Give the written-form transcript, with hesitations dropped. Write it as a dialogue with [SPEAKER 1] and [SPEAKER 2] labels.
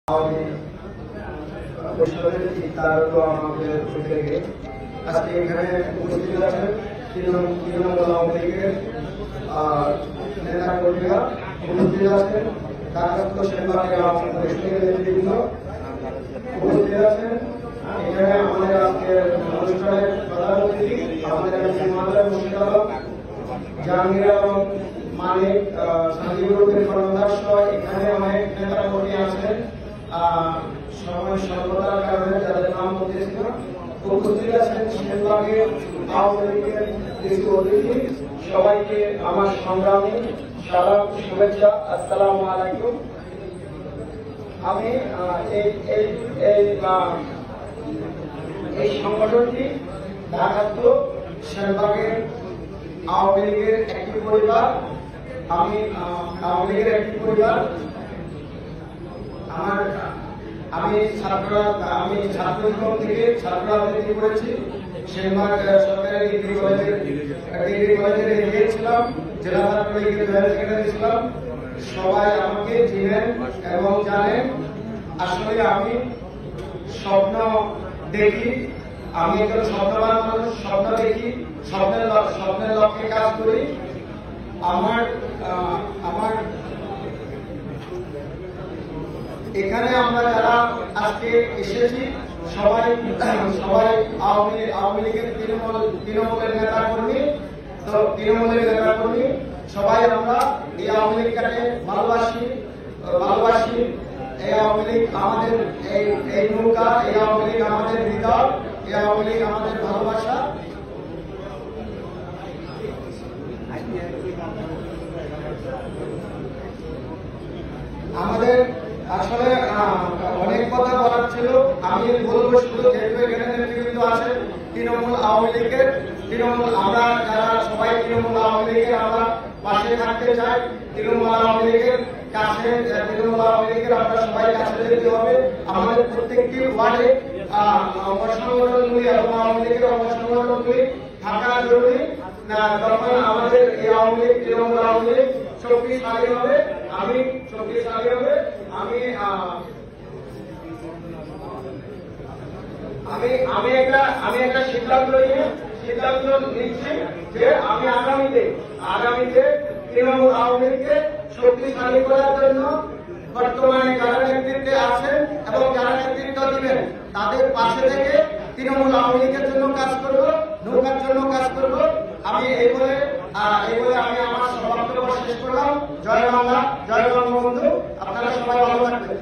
[SPEAKER 1] আমি পরিষদের ইফতার আমাদের থেকে আজকে এখানে উপস্থিত আছেন তৃণমূল আওয়ামী লীগের নেতা কর্মীরা উপস্থিত আছেন, ঢাকা সেনবাগের নেতৃবৃন্দ উপস্থিত আছেন। এখানে আমাদের আজকের অনুষ্ঠানের প্রধান অতিথি আমাদের মুর্শিদাবাদ জাহাঙ্গীর আলম মালিক সাজিবুর কর্মদার সহ এখানে অনেক নেতা কর্মী আছেন। সময় স্বল্পতার কারণে যাদের নাম বলতেছিল উপস্থিত আছেন সেনবাগের আওয়ামী লীগের কিছু অতিথি। সবাইকে আমার সংগ্রামী সালাম শুভেচ্ছা, আসসালামু আলাইকুম। আমি এই সংগঠনটি ঢাকা সেনবাগের আওয়ামী লীগের একটি পরিবার। আমি আওয়ামী লীগের একটি পরিবার। আমি ছাত্রজীবন থেকে ছাত্র রাজনীতি করেছি। সেনবাগ সরকারি ডিগ্রি কলেজে গিয়েছিলাম, জেলা ছাত্র লীগের জয়েন্ট সেক্রেটারি ছিলাম। সবাই আমাকে চিনেন এবং জানেন। আসলে আমি স্বপ্ন দেখি, আমি একজন স্বপ্নবান মানুষ। স্বপ্ন দেখি, স্বপ্নের লক্ষ্যে কাজ করি। আমার এখানে আমরা যারা আজকে এসেছি সবাই আওয়ামী লীগের তৃণমূলের নেতা কর্মী। তো তৃণমূলের নেতা কর্মী সবাই আমরা এই আওয়ামী লীগটাকে ভালোবাসি। এই আওয়ামী লীগ আমাদের এই নৌকা, এই আওয়ামী লীগ আমাদের হৃদয়, এই আওয়ামী লীগ আমাদের ভালোবাসা। আমাদের আসলে অনেক কথা বলার ছিল, আমি বলবো শুধু যেহেতু এখানে নেতৃবৃন্দ আছে তৃণমূল আওয়ামী লীগের, আমরা যারা সবাই তৃণমূল আওয়ামী লীগের আমরা পাশে থাকতে চাই। তৃণমূল আওয়ামী লীগের আমরা সবাই কাছে যেতে হবে। আমাদের প্রত্যেকটি ওয়ার্ডে অঙ্গসংগঠনগুলি এবং আওয়ামী লীগের অঙ্গসংগঠনগুলি থাকা জরুরি। তখন আমাদের এই আওয়ামী লীগ তৃণমূল আওয়ামী লীগ শক্তিশালী হবে। আমি একটা সিদ্ধান্ত নিচ্ছি যে আমি আগামীতে তৃণমূল আওয়ামী লীগকে শক্তিশালী করার জন্য বর্তমানে যারা নেতৃত্বে আছেন এবং যারা নেতৃত্ব দিবেন তাদের পাশে থেকে তৃণমূল আওয়ামী লীগের জন্য কাজ করব, নৌকার জন্য কাজ করব। আমি এই বলে আমি আমার বক্তব্য শেষ করলাম। জয় বাংলা, জয় বঙ্গবন্ধু। আপনারা সবাই ভালো থাকবেন।